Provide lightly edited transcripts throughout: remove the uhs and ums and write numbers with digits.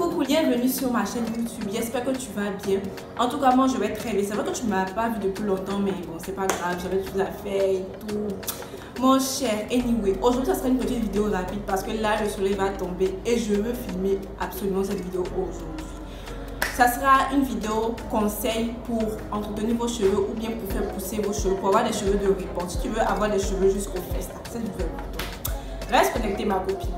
Coucou, bienvenue sur ma chaîne YouTube, j'espère que tu vas bien. En tout cas, moi je vais très bien. C'est vrai que tu ne m'as pas vu depuis longtemps, mais bon, c'est pas grave, j'avais des choses à faire et tout. Mon cher, anyway, aujourd'hui ça sera une petite vidéo rapide parce que là le soleil va tomber et je veux filmer absolument cette vidéo aujourd'hui. Ça sera une vidéo conseil pour entretenir vos cheveux ou bien pour faire pousser vos cheveux, pour avoir des cheveux de rebond. Si tu veux avoir des cheveux jusqu'aux fesses, cette vidéo pour toi. Reste connecté ma copine.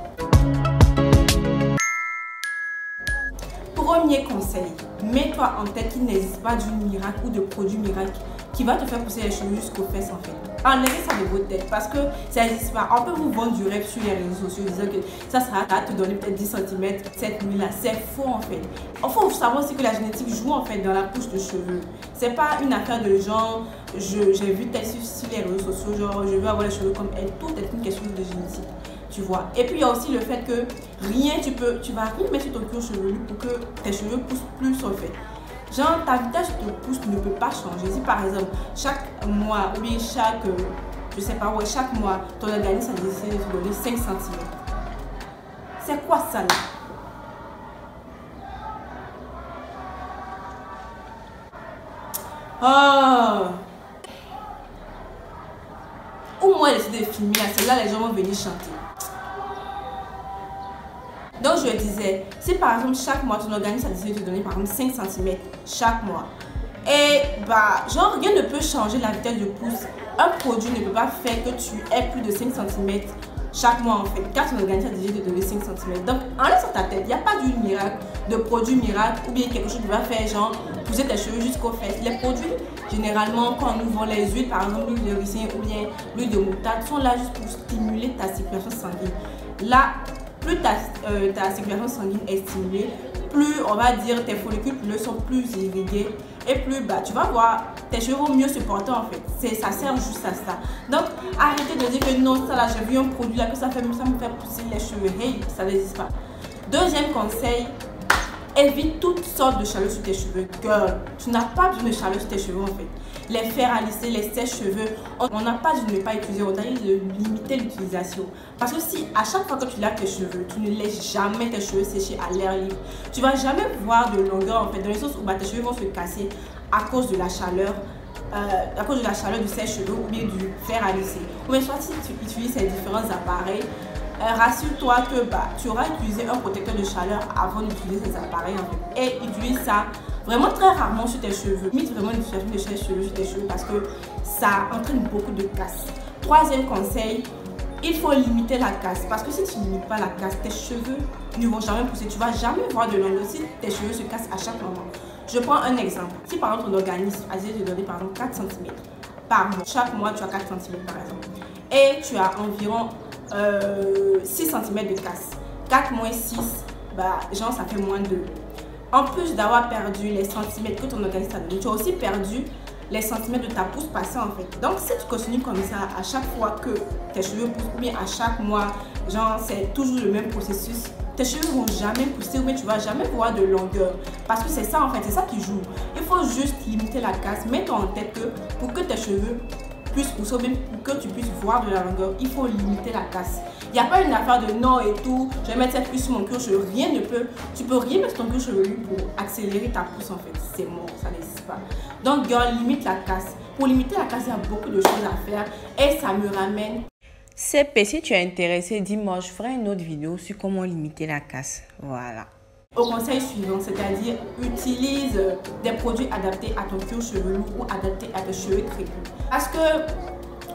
Premier conseil, mets-toi en tête qu'il n'existe pas d'une miracle ou de produit miracle qui va te faire pousser les cheveux jusqu'aux fesses en fait. Enlevez ça de votre tête parce que ça n'existe pas. On peut vous vendre du rêve sur les réseaux sociaux disant que ça sera à te donner peut-être 10 cm cette nuit là. C'est faux en fait. Il faut savoir aussi que la génétique joue en fait dans la pousse de cheveux. C'est pas une affaire de genre j'ai vu tel sur les réseaux sociaux, genre je veux avoir les cheveux comme elle. Tout est une question de génétique. Tu vois. Et puis il y a aussi le fait que rien, tu vas rien mettre sur ton cuir chevelu pour que tes cheveux poussent plus en fait. Genre ta vitesse de pousse ne peut pas changer. Si par exemple chaque mois ou bien chaque, je sais pas, ouais, chaque mois ton organisme a décidé de donner 5 cm. C'est quoi ça là? Oh! Ou moi j'ai décidé de filmer, c'est là les gens vont venir chanter. Donc je disais, si par exemple chaque mois ton organisme a décidé de te donner par exemple 5 cm chaque mois, et bah genre rien ne peut changer la vitesse de pousse, un produit ne peut pas faire que tu aies plus de 5 cm chaque mois en fait, car ton organisme a décidé de te donner 5 cm. Donc enlève sur ta tête, il n'y a pas d'une miracle, de produit miracle ou bien quelque chose qui va faire genre pousser tes cheveux jusqu'aux fesses. Les produits généralement quand nous vendons les huiles, par exemple l'huile de ricin ou bien l'huile de moutarde, sont là juste pour stimuler ta circulation sanguine. Là, plus ta circulation sanguine est stimulée, plus on va dire tes follicules sont plus irrigués et plus bah, tu vas voir tes cheveux vont mieux se porter en fait. Ça sert juste à ça. Donc arrêtez de dire que non, ça là j'ai vu un produit là que ça me fait pousser les cheveux. Hey, ça n'existe pas. Deuxième conseil, évite toutes sortes de chaleur sur tes cheveux. Girl, tu n'as pas besoin de chaleur sur tes cheveux en fait. Les fers à lisser, les sèche-cheveux, on n'a pas dit de ne pas utiliser, on a dit de limiter l'utilisation. Parce que si à chaque fois que tu laves tes cheveux, tu ne laisses jamais tes cheveux sécher à l'air libre, tu ne vas jamais voir de longueur en fait, dans les sens où bah, tes cheveux vont se casser à cause de la chaleur. Du sèche-cheveux ou bien du fer à lisser. Ou bien soit si tu utilises ces différents appareils, rassure-toi que bah, tu auras utilisé un protecteur de chaleur avant d'utiliser ces appareils en fait. Et utilise ça vraiment très rarement sur tes cheveux. Limite vraiment une situation de sèche-cheveux sur tes cheveux parce que ça entraîne beaucoup de casse. Troisième conseil, il faut limiter la casse parce que si tu ne limites pas la casse, tes cheveux ne vont jamais pousser. Tu ne vas jamais voir de longueur si tes cheveux se cassent à chaque moment. Je prends un exemple. Si par exemple ton organisme a décidé de donner par exemple 4 cm par mois, chaque mois tu as 4 cm par exemple, et tu as environ 6 cm de casse. 4 moins 6, bah, genre ça fait moins 2. En plus d'avoir perdu les centimètres que ton organisme a donné, tu as aussi perdu les centimètres de ta pousse passée en fait. Donc si tu continues comme ça à chaque fois que tes cheveux poussent ou bien à chaque mois, genre c'est toujours le même processus, tes cheveux vont jamais pousser ou bien tu vas jamais voir de longueur. Parce que c'est ça en fait, c'est ça qui joue. Il faut juste limiter la casse. Mets-toi en tête que pour que tes cheveux puissent pousser ou même pour que tu puisses voir de la longueur, il faut limiter la casse. Il n'y a pas une affaire de non et tout, je vais mettre cette puce sur mon cuir chevelu. Rien ne peut, tu peux rien mettre sur ton cuir chevelu pour accélérer ta pousse en fait. C'est mort, ça n'existe pas. Donc, girl, limite la casse. Pour limiter la casse, il y a beaucoup de choses à faire et ça me ramène. CP, si tu es intéressé, dis-moi, je ferai une autre vidéo sur comment limiter la casse. Voilà. Au conseil suivant, c'est-à-dire utilise des produits adaptés à ton cuir chevelu ou adaptés à tes cheveux crépus. Parce que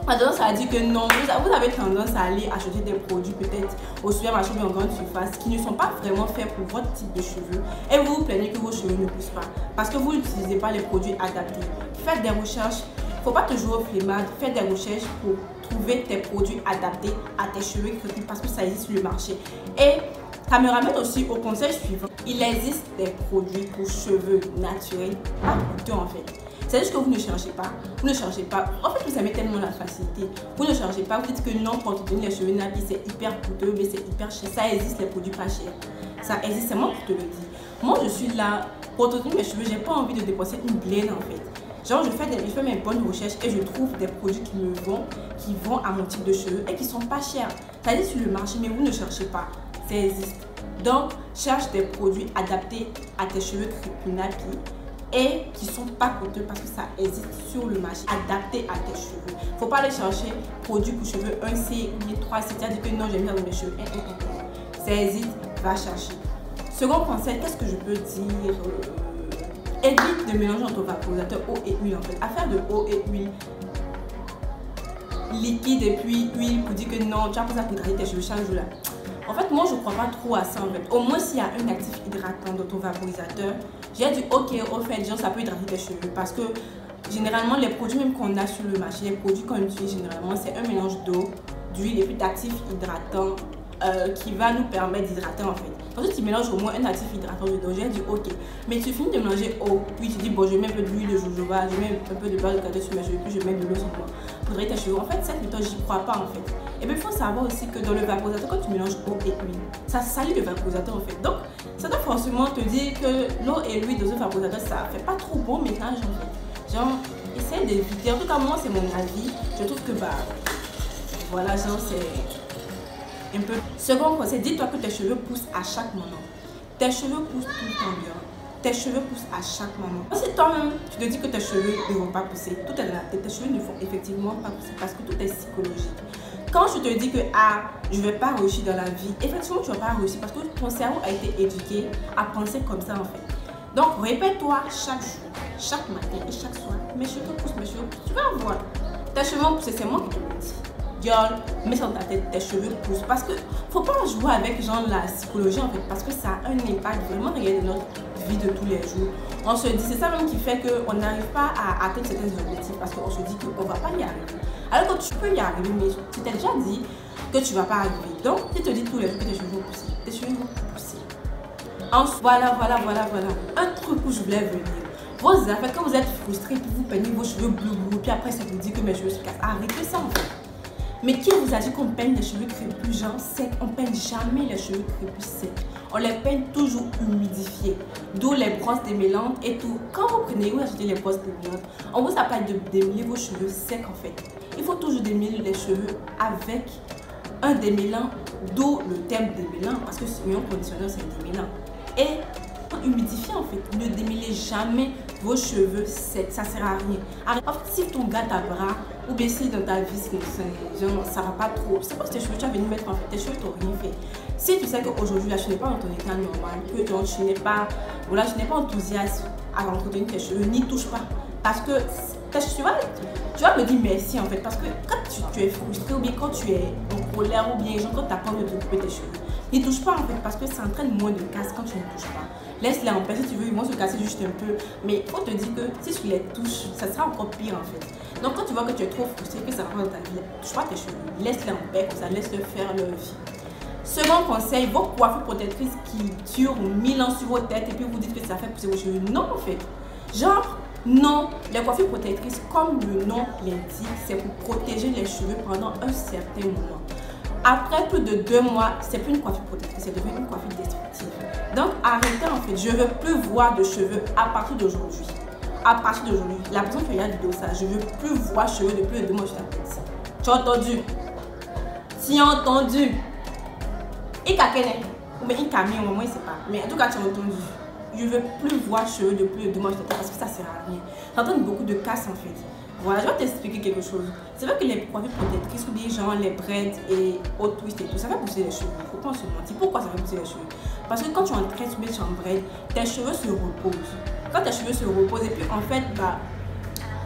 on a tendance à dire que non, vous avez tendance à aller acheter des produits peut-être au supermarché ou en grande surface qui ne sont pas vraiment faits pour votre type de cheveux et vous vous plaignez que vos cheveux ne poussent pas parce que vous n'utilisez pas les produits adaptés. Faites des recherches, il ne faut pas toujours flemmard, faites des recherches pour trouver tes produits adaptés à tes cheveux crépus parce que ça existe sur le marché. Et ça me ramène aussi au conseil suivant. Il existe des produits pour cheveux naturels, pas coûteux en fait. C'est juste que vous ne cherchez pas. Vous ne cherchez pas. En fait, vous avez tellement la facilité. Vous ne cherchez pas. Vous dites que non, pour entretenir les cheveux nappés, c'est hyper coûteux, mais c'est hyper cher. Ça existe, les produits pas chers. Ça existe, c'est moi qui te le dis. Moi, je suis là pour entretenir mes cheveux. J'ai pas envie de dépenser une blinde en fait. Genre, je fais mes bonnes recherches et je trouve des produits qui vont à mon type de cheveux et qui sont pas chers. Ça existe sur le marché, mais vous ne cherchez pas. ça existe. Donc, cherche des produits adaptés à tes cheveux crépus et qui sont pas coûteux parce que ça existe sur le marché, adapté à tes cheveux. Faut pas aller chercher produits pour cheveux 1C ou 3C, c'est-à-dire que non, j'aime bien mes cheveux. Ça existe, va chercher. Second conseil, qu'est-ce que je peux dire? Évite de mélanger entre vaporisateur, eau et huile en fait. Affaire de eau et huile liquide et puis huile pour dire que non, tu as ça pour hydrater tes cheveux chaque jour là. En fait, moi je crois pas trop à ça en fait. Au moins s'il y a un actif hydratant dans ton vaporisateur, j'ai dit ok, au fait, genre ça peut hydrater tes cheveux parce que généralement les produits même qu'on a sur le marché, les produits qu'on utilise généralement, c'est un mélange d'eau, d'huile et puis d'actifs hydratants qui va nous permettre d'hydrater en fait. Quand tu mélanges au moins un actif hydratant dedans, j'ai dit ok, mais tu finis de mélanger eau, puis tu dis bon je mets un peu d'huile de jojoba, je mets un peu de beurre de cacao sur mes cheveux, puis je mets de l'eau sur moi pour hydrater tes cheveux. En fait cette méthode j'y crois pas en fait. Et bien il faut savoir aussi que dans le vaporisateur, quand tu mélanges eau et huile, ça salit le vaporisateur en fait. Donc ça doit forcément te dire que l'eau et l'huile dans un vaporisateur ça fait pas trop bon mélange en fait. Genre essaye d'éviter, en tout cas moi c'est mon avis, je trouve que bah voilà genre c'est un peu. Second conseil, dis-toi que tes cheveux poussent à chaque moment. Tes cheveux poussent tout le temps bien. Tes cheveux poussent à chaque moment. Si toi-même, tu te dis que tes cheveux ne vont pas pousser, tout est dans la tête. Tes cheveux ne vont effectivement pas pousser parce que tout est psychologique. Quand tu te dis que je ne vais pas réussir dans la vie, effectivement, tu ne vas pas réussir parce que ton cerveau a été éduqué à penser comme ça en fait. Donc, répète-toi chaque jour, chaque matin et chaque soir, mes cheveux poussent, mes cheveux poussent. Tu vas voir. Tes cheveux vont pousser, c'est moi qui te le dis. Girl, mets sur ta tête, tes cheveux poussent. Parce que faut pas jouer avec genre la psychologie en fait, parce que ça a un impact vraiment réel dans notre vie de tous les jours. On se dit, c'est ça même qui fait qu'on n'arrive pas à atteindre certains objectifs parce qu'on se dit qu'on va pas y arriver. Alors que tu peux y arriver, mais tu t'es déjà dit que tu vas pas arriver. Donc, tu te dis tous les jours que tes cheveux vont pousser. Tes cheveux vont pousser. Ensuite, voilà. Un truc où je voulais venir. Vos affaires, quand vous êtes frustré, puis vous peignez vos cheveux bleu, puis après ça vous dit que mes cheveux se cassent. Arrêtez ça en fait. Mais qui vous a dit qu'on peigne les cheveux crépus genre secs? On peigne jamais les cheveux crépus secs. On les peigne toujours humidifiés. D'où les brosses démêlantes et tout. Quand vous prenez, vous achetez les brosses démêlantes, on vous appelle de démêler vos cheveux secs en fait. Il faut toujours démêler les cheveux avec un démêlant, d'où le terme démêlant, parce que c'est un conditionneur, c'est un démêlant. Et humidifier en fait, ne démêlez jamais vos cheveux secs, ça sert à rien. En fait, si ton gars ta bras ou bien si dans ta vie genre, ça va pas trop, c'est pas tes cheveux tu vas venir mettre en fait, tes cheveux t'ont rien fait. Si tu sais qu'aujourd'hui là tu n'es pas dans ton état normal, que donc, tu n'es pas enthousiaste à entretenir tes cheveux, n'y touche pas. Parce que tu vas me dire merci en fait, parce que quand tu es frustré ou bien quand tu es en colère ou bien genre, quand tu n'as pas envie de t'occuper tes cheveux, n'y touche pas en fait, parce que ça entraîne moins de casse quand tu ne touches pas. Laisse-les en paix, si tu veux, ils vont se casser juste un peu. Mais il faut te dire que si tu les touches, ça sera encore pire en fait. Donc quand tu vois que tu es trop frustré, que ça va dans ta vie, touche pas tes cheveux. Laisse-les en paix, comme ça, laisse-les faire leur vie. Second conseil, vos coiffures protectrices qui durent 1000 ans sur vos têtes et puis vous dites que ça fait pousser vos cheveux. Non en fait. Genre, non, les coiffures protectrices, comme le nom l'indique, c'est pour protéger les cheveux pendant un certain moment. Après plus de 2 mois, c'est plus une coiffure protectrice, c'est devenu une coiffure destructive. Donc arrêtez en fait, je ne veux plus voir de cheveux à partir d'aujourd'hui. À partir d'aujourd'hui, la personne qui regarde vidéo ça, je ne veux plus voir cheveux de plus de 2 mois sur ta tête. Tu as entendu? Tu as entendu? Ikakene, ou bien Ikami, au moins il ne sait pas. Mais en tout cas, tu as entendu. Je ne veux plus voir cheveux de plus de 2 mois sur ta tête parce que ça ne sert à rien. Ça entraîne beaucoup de casse en fait. Voilà, je vais t'expliquer quelque chose. C'est vrai que les coiffures protectrices ou bien genre les braids et haute twist et tout, ça fait pousser les cheveux. Il ne faut pas se mentir. Pourquoi ça fait pousser les cheveux? Parce que quand tu es en tresse ou bien tu es en braid, tes cheveux se reposent. Quand tes cheveux se reposent et puis en fait, bah,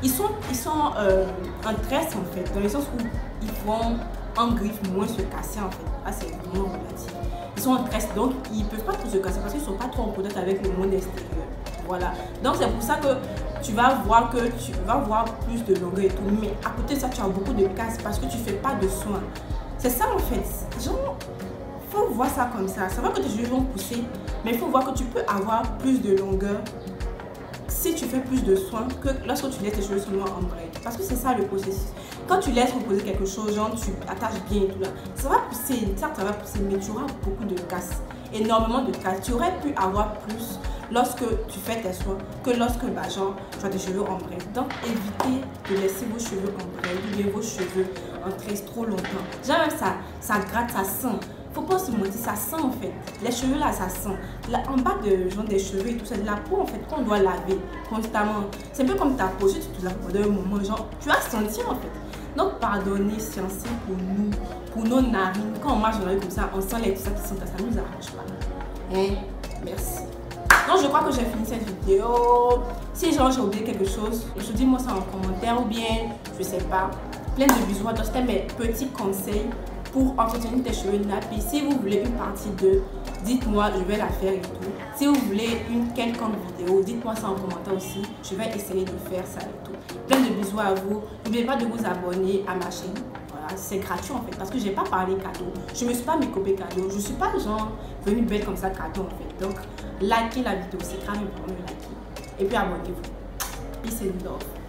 ils sont en tresse en fait, dans le sens où ils vont en griffe moins se casser en fait. Ah, c'est vraiment relatif. Ils sont en tresse donc ils ne peuvent pas trop se casser parce qu'ils ne sont pas trop en contact avec le monde extérieur. Voilà. Donc c'est pour ça que tu vas voir plus de longueur et tout. Mais à côté de ça, tu as beaucoup de casse parce que tu ne fais pas de soins. C'est ça en fait. Genre, il faut voir ça comme ça. Ça va que tes cheveux vont pousser, mais il faut voir que tu peux avoir plus de longueur si tu fais plus de soins que lorsque tu laisses tes cheveux seulement en braid. Parce que c'est ça le processus. Quand tu laisses reposer quelque chose, genre tu attaches bien et tout là, ça va pousser, certes ça va pousser, mais tu auras beaucoup de casse. Énormément de casse. Tu aurais pu avoir plus lorsque tu fais tes soins que lorsque bah, genre, tu as tes cheveux en braid. Donc évitez de laisser vos cheveux en braid ou bien vos cheveux en tresse trop longtemps. Genre même ça gratte, ça sent. Faut pas se mentir, ça sent en fait. Les cheveux là, ça sent. Là, en bas de genre des cheveux et tout ça, de la peau en fait, qu'on doit laver constamment. C'est un peu comme ta peau, si tu te laves pendant un moment, genre, tu vas sentir en fait. Donc, pardonnez, sciences pour nous, pour nos narines. Quand on marche dans la rue comme ça, on sent les tout ça qui sont ça nous arrange pas. Hein? Merci. Donc, je crois que j'ai fini cette vidéo. Si genre j'ai oublié quelque chose, je dis moi ça en commentaire ou bien, je sais pas. Plein de bisous. Donc, c'était mes petits conseils pour entretenir tes cheveux nappés. Si vous voulez une partie 2, dites-moi, je vais la faire et tout. Si vous voulez une quelconque vidéo, dites-moi ça en commentaire aussi. Je vais essayer de faire ça et tout. Plein de bisous à vous. N'oubliez pas de vous abonner à ma chaîne. Voilà, c'est gratuit en fait parce que j'ai pas parlé cadeau. Je me suis pas mécopé cadeau. Je suis pas genre venue belle comme ça cadeau en fait. Donc, likez la vidéo, c'est grave important de liker. Et puis abonnez-vous. Peace and love.